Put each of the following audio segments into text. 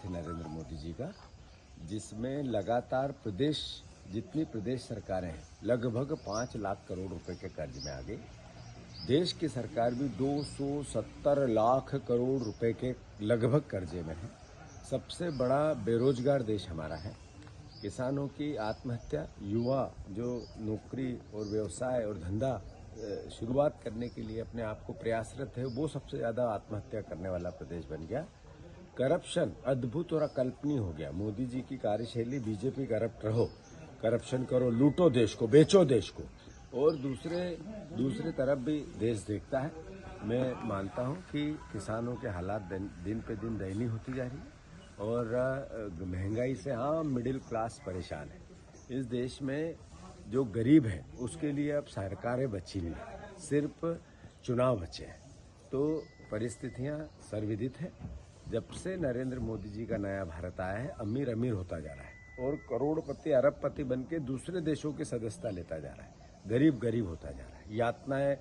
थे नरेंद्र मोदी जी का, जिसमें लगातार जितनी प्रदेश सरकारें हैं लगभग 5 लाख करोड़ रुपए के कर्ज में आ गई। देश की सरकार भी 270 लाख करोड़ रुपए के लगभग कर्जे में है। सबसे बड़ा बेरोजगार देश हमारा है। किसानों की आत्महत्या, युवा जो नौकरी और व्यवसाय और धंधा शुरुआत करने के लिए अपने आप को प्रयासरत है, वो सबसे ज़्यादा आत्महत्या करने वाला प्रदेश बन गया। करप्शन अद्भुत और अकल्पनीय हो गया। मोदी जी की कार्यशैली, बीजेपी करप्ट रहो, करप्शन करो, लूटो देश को, बेचो देश को, और दूसरे तरफ भी देश देखता है। मैं मानता हूं कि किसानों के हालात दिन पे दिन दयनीय होती जा रही है और महंगाई से आम मिडिल क्लास परेशान है। इस देश में जो गरीब है उसके लिए अब सरकारें बची नहीं, सिर्फ चुनाव बचे हैं। तो परिस्थितियां सर्वविदित है। जब से नरेंद्र मोदी जी का नया भारत आया है, अमीर अमीर होता जा रहा है और करोड़पति अरबपति बन के दूसरे देशों की सदस्यता लेता जा रहा है। गरीब गरीब होता जा रहा है, यातनाएं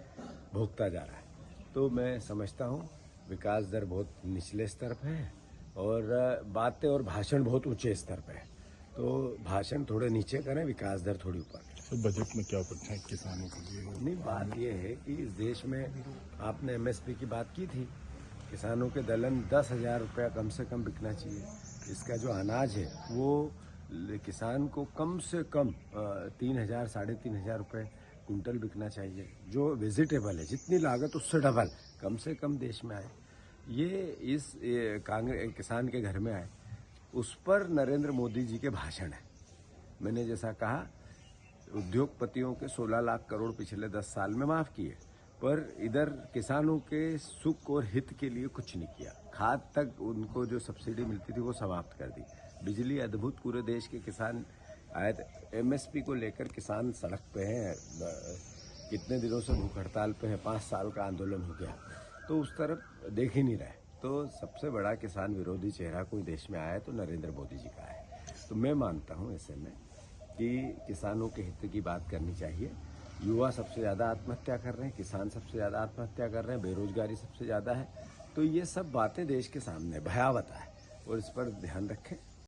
भोगता जा रहा है। तो मैं समझता हूँ विकास दर बहुत निचले स्तर पे है और बातें और भाषण बहुत ऊंचे स्तर पे है। तो भाषण थोड़े नीचे करें, विकास दर थोड़ी ऊपर। तो बजट में क्या है किसानों के लिए? नहीं, बात यह है कि इस देश में आपने एमएसपी की बात की थी। किसानों के दलहन 10,000 रुपया कम से कम बिकना चाहिए। इसका जो अनाज है वो किसान को कम से कम 3,000 3,500 रुपये कुंटल बिकना चाहिए। जो वेजिटेबल है, जितनी लागत उससे डबल कम से कम देश में आए, ये कांग्रेस किसान के घर में आए। उस पर नरेंद्र मोदी जी के भाषण है। मैंने जैसा कहा, उद्योगपतियों के 16 लाख करोड़ पिछले 10 साल में माफ किए, पर इधर किसानों के सुख और हित के लिए कुछ नहीं किया। खाद तक उनको जो सब्सिडी मिलती थी वो समाप्त कर दी। बिजली अद्भुत, पूरे देश के किसान आए थे। एमएसपी को लेकर किसान सड़क पे हैं, कितने दिनों से भूख हड़ताल पे हैं, 5 साल का आंदोलन हो गया, तो उस तरफ देख ही नहीं रहे। तो सबसे बड़ा किसान विरोधी चेहरा कोई देश में आया है तो नरेंद्र मोदी जी का है। तो मैं मानता हूँ ऐसे में कि किसानों के हित की बात करनी चाहिए। युवा सबसे ज़्यादा आत्महत्या कर रहे हैं, किसान सबसे ज़्यादा आत्महत्या कर रहे हैं, बेरोजगारी सबसे ज़्यादा है। तो ये सब बातें देश के सामने भयावह है और इस पर ध्यान रखें।